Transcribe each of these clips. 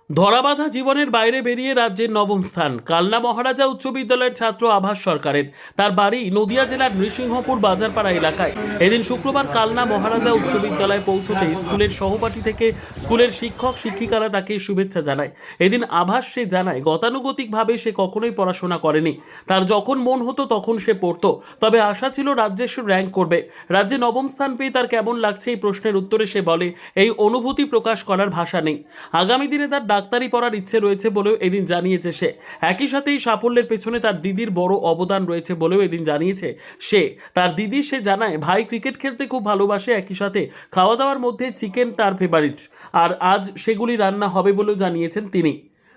ধরাবাঁধা জীবনের বাইরে বেরিয়ে রাজ্যের নবম স্থান কালনা মহারাজা উচ্চ বিদ্যালয়ের ছাত্র আভাস সরকারের। তার বাড়ি নদিয়া জেলার নৃসিংহপুর বাজারপাড়া এলাকায়। এদিন শুক্রবার কালনা মহারাজা উচ্চ বিদ্যালয়ে পৌঁছতে স্কুলের সহপাঠী থেকে স্কুলের শিক্ষক শিক্ষিকারা তাকে শুভেচ্ছা জানায়। এদিন আভাস সে জানায় গতানুগতিকভাবে সে কখনোই পড়াশোনা করেনি। তার যখন মন হতো তখন সে পড়তো, তবে আশা ছিল রাজ্যে সে র্যাঙ্ক করবে। রাজ্যে নবম স্থান পেয়ে তার কেমন লাগছে এই প্রশ্নের উত্তরে সে বলে, এই অনুভূতি প্রকাশ করার ভাষা নেই। আগামী দিনে তার ডাক্তারি পড়ার ইচ্ছে রয়েছে বলেও এদিন জানিয়েছে সে। একই সাথে এই সাফল্যের পেছনে তার দিদির বড় অবদান রয়েছে বলেও এদিন জানিয়েছে সে। তার দিদি সে জানায় ভাই ক্রিকেট খেলতে খুব ভালোবাসে, একই সাথে খাওয়া দাওয়ার মধ্যে চিকেন তার ফেভারিট, আর আজ সেগুলি রান্না হবে বলেও জানিয়েছেন তিনি।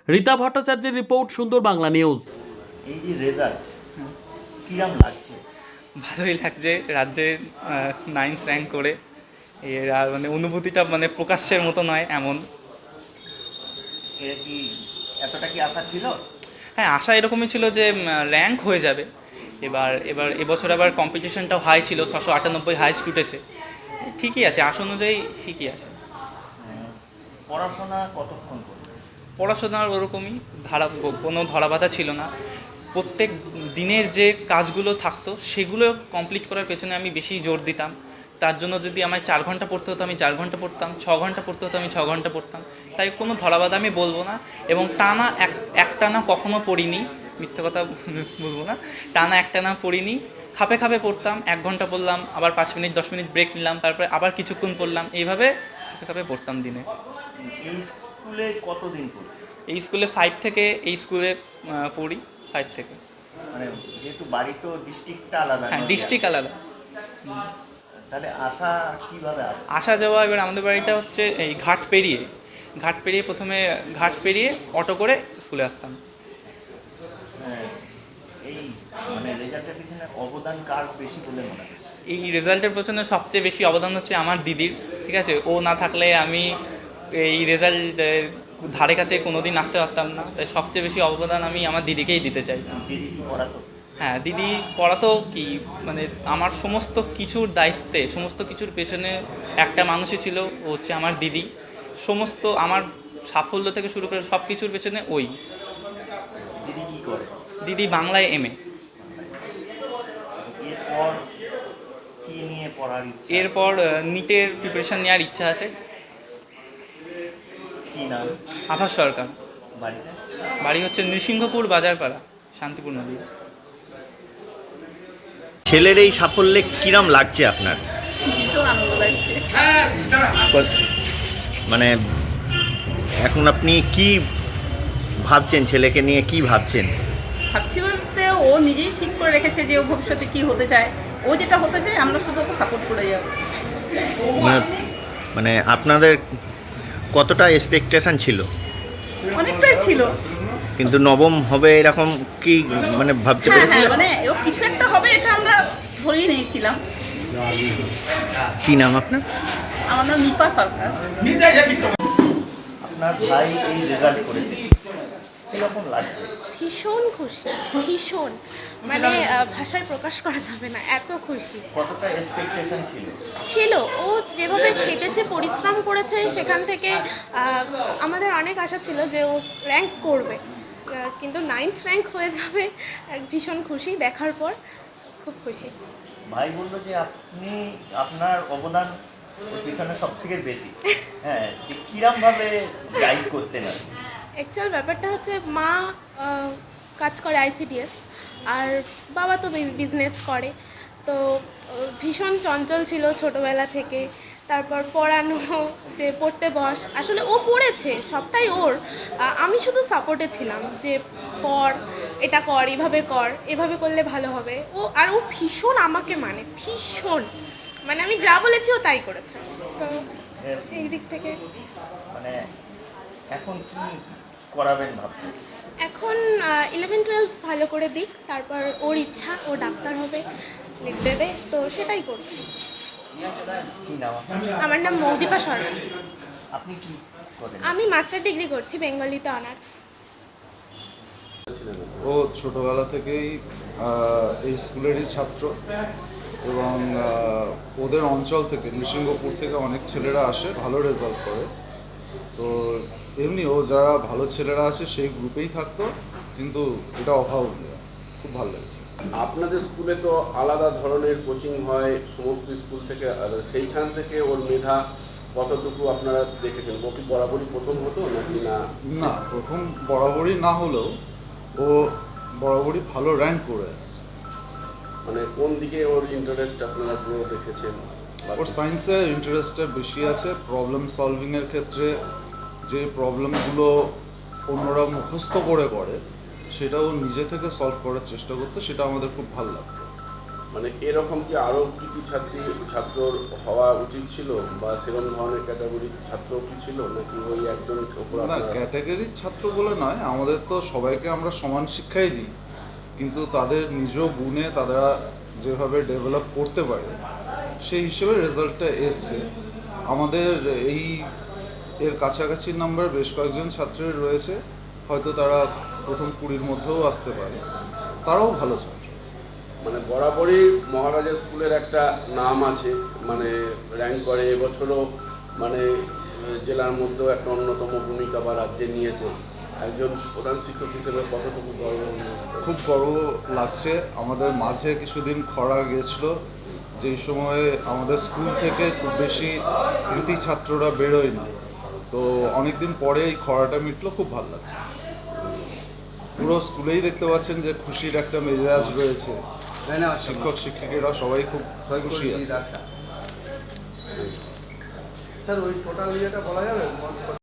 রীতা ভট্টাচার্যের রিপোর্ট, সুন্দর বাংলা নিউজ। এই যে রেজাল্ট কিরম লাগছে? ভালোই লাগছে। রাজ্যে 9th র্যাঙ্ক করে এর আর মানে অনুভূতিটা মানে প্রকাশ্যের মতো নয় এমন। এটা কি এতটা কি আশা ছিল? হ্যাঁ, আশা এরকমই ছিল যে র্যাঙ্ক হয়ে যাবে। এবার এবার এবছর আবার কম্পিটিশনটাও হাই ছিল, 698 হাইস্ট উঠেছে। ঠিকই আছে, আশা অনুযায়ী ঠিকই আছে। পড়াশোনা কতক্ষণ করবে? পড়াশোনার ওরকমই কোনো ধরাবাঁধা ছিল না। প্রত্যেক দিনের যে কাজগুলো থাকতো সেগুলো কমপ্লিট করার পেছনে আমি বেশি জোর দিতাম। তার জন্য যদি আমায় 4 ঘন্টা পড়তে হতো আমি 4 ঘন্টা পড়তাম, 6 ঘন্টা পড়তে হতো আমি 6 ঘন্টা পড়তাম। তাই কোনো ধরাবাঁধা আমি বলবো না। এবং টানা একটানা কখনো পড়িনি, মিথ্যে কথা বলবো না। টানা একটানা পড়িনি, খাপে খাপে পড়তাম। 1 ঘন্টা পড়লাম, আবার 5 মিনিট 10 মিনিট ব্রেক নিলাম, তারপরে আবার কিছুক্ষণ পড়লাম। এইভাবে খাপে খাপে পড়তাম দিনে। এই স্কুলে কতদিন পড়বে? এই স্কুলে 5 থেকে এই স্কুলে পড়ি 5 থেকে। মানে যেহেতু বাড়ি তো ডিস্ট্রিক্টটা আলাদা। হ্যাঁ, ডিস্ট্রিক্ট আলাদা। তাহলে আশা কিভাবে আসে? আসা যাওয়া এবার আমাদের বাড়িটা হচ্ছে এই ঘাট পেরিয়ে প্রথমে ঘাট পেরিয়ে অটো করে স্কুলে আসতাম। হ্যাঁ, এই মানে রেজাল্টের পিছনে অবদান কার বেশি বলে মনে হয়? এই রেজাল্টের পেছনে সবচেয়ে বেশি অবদান হচ্ছে আমার দিদির। ঠিক আছে, ও না থাকলে আমি এই রেজাল্টের ধারে কাছে কোনোদিন আসতে পারতাম না। তাই সবচেয়ে বেশি অবদান আমি আমার দিদিকেই দিতে চাই। দিদি কি পড়াতো? হ্যাঁ, দিদি পড়াতো কি মানে আমার সমস্ত কিছুর দায়িত্বে, সমস্ত কিছুর পেছনে একটা মানুষই ছিল, ও হচ্ছে আমার দিদি। সমস্ত আমার সাফল্য থেকে শুরু করে সব কিছুর পেছনে ওই। দিদি কি করে? দিদি বাংলায় MA। এরপর কি নিয়ে পড়ার ইচ্ছা? এরপর নিটের প্রিপারেশান নেওয়ার ইচ্ছা আছে। কি নাম? আভাস সরকার। বাড়িতে? বাড়ি হচ্ছে নৃসিংহপুর বাজারপাড়া, শান্তিপুর নদী। ছেলের এই সাফল্যে কিরম লাগছে আপনার? ভীষণ আনন্দ লাগছে। মানে এখন আপনি কি ভাবছেন, ছেলেকে নিয়ে কি ভাবছেন? ভাবছি বলতে ও নিজেই ঠিক করে রেখেছে যে ও ভবিষ্যতে কি হতে চায়। ও যেটা হতে চায় আমরা শুধু ওকে সাপোর্ট করে যাব। মানে আপনাদের কতটা এক্সপেকটেশন ছিল? অনেকটাই ছিল। কিন্তু নবম হবে এরকম কি মানে ভাবতে হ্যাঁ হ্যাঁ, পেরেছিলেন? মানে ও কিছু একটা হবে এটা আমরা ধরেই নিয়েছিলাম। কি নাম আপনার? আমার নাম নিপা সরকার। আপনার ভাই এই রেজাল্ট করেছে, কিরকম লাগছে? ভীষণ খুশি, ভীষণ মানে ভাষায় প্রকাশ করা যাবে না, এত খুশি কতটা এক্সপেকটেশন ছিল? ছিল। ও যেভাবে খেটেছে, পরিশ্রম করেছে, সেখান থেকে আমাদের অনেক আশা ছিল যে ও র্যাঙ্ক করবে, কিন্তু 9th র্যাঙ্ক হয়ে যাবে। ভীষণ খুশি দেখার পর, খুব খুশি। ভাই বললো যে আপনি আপনার অবদান ওর পিছনে সব থেকে বেশি। হ্যাঁ, যে কিরমভাবে গাইড করতেন আপনি? অ্যাকচুয়াল ব্যাপারটা হচ্ছে মা কাজ করে ICDS, আর বাবা তো বিজনেস করে। তো ভীষণ চঞ্চল ছিল ছোটোবেলা থেকে। তারপর পড়ানো, যে পড়তে বস, আসলে ও পড়েছে সবটাই ওর। আমি শুধু সাপোর্টে ছিলাম যে পড়, এটা কর, এভাবে কর, এভাবে করলে ভালো হবে। ও ভীষণ আমাকে মানে ভীষণ, মানে আমি যা বলেছি ও তাই করেছে। তো এই দিক থেকে মানে এখন কি করাবেন ভাবছেন? এখন 11-12 ভালো করে দিক, তারপর ওর ইচ্ছা, ও ডাক্তার হবে, লিখ দেবে, তো সেটাই করবে। কি নাম আপনার? আমার নাম মৌদীপা সরকার। আপনি কি করেন? আমি মাস্টার ডিগ্রি করছি, বেঙ্গলিতে অনার্স। ও ছোটোবেলা থেকেই এই স্কুলেরই ছাত্র এবং ওদের অঞ্চল থেকে নৃসিংহপুর থেকে অনেক ছেলেরা আসে, ভালো রেজাল্ট করে। তো এমনিও যারা ভালো ছেলেরা আছে সেই গ্রুপেই থাকতো, কিন্তু এটা অভাবনীয়। খুব ভালো লেগেছে। আপনাদের স্কুলে তো আলাদা ধরনের কোচিং হয় সমস্ত স্কুল থেকে, সেইখান থেকে ওর মেধা কতটুকু আপনারা দেখেছেন? ও কি বরাবরই প্রথম হতো নাকি না? না, প্রথম বরাবরই না হলেও ও বরাবরই ভালো র্যাঙ্ক করে আসছে। মানে কোন দিকে ওর ইন্টারেস্ট আপনারা পুরো দেখেছেন? ওর সায়েন্সে ইন্টারেস্টটা বেশি আছে। প্রবলেম সলভিংয়ের ক্ষেত্রে যে প্রবলেমগুলো অন্যরা মুখস্থ করে সেটা ও নিজে থেকে সলভ করার চেষ্টা করতো, সেটা আমাদের খুব ভালো লাগতো। মানে এরকম কি আরও কিছু ছাত্রর হওয়া উচিত ছিল, বা সেরকম ধরনের ক্যাটাগরির ছাত্র কি ছিল, নাকি ওই একজন ওপর না, আপনারা? ক্যাটাগরির ছাত্র বলে নয়, আমাদের তো সবাইকে আমরা সমান শিক্ষাই দিই, কিন্তু তাদের নিজ গুণে তারা যেভাবে ডেভেলপ করতে পারে সেই হিসেবে রেজাল্টটা এসছে। আমাদের এর কাছাকাছি নাম্বার বেশ কয়েকজন ছাত্রের রয়েছে, হয়তো তারা প্রথম 20-র মধ্যেও আসতে পারে, তারাও ভালো ছাত্র। মানে বরাবরই মহারাজা স্কুলের একটা নাম আছে, মানে র্যাঙ্ক করে। এবছরও মানে জেলার মধ্যেও একটা অন্যতম ভূমিকা বা রাজ্যে নিয়েছে। একজন প্রধান শিক্ষক হিসেবে কতটুকু গর্ব? খুব গর্ব লাগছে। আমাদের মাঝে কিছুদিন খরা গেছিল, যেই সময়ে আমাদের স্কুল থেকে খুব বেশি কৃতি ছাত্ররা বেরোয়নি, তো অনেকদিন পরে এই খরাটা মিটলো, খুব ভালো লাগছে। পুরো স্কুলেই দেখতে পাচ্ছেন যে খুশির একটা মেজাজ রয়েছে, শিক্ষক শিক্ষিকারা সবাই খুব খুশি আছে। স্যার ওই টোটাল ইয়েটা বলা যাবে?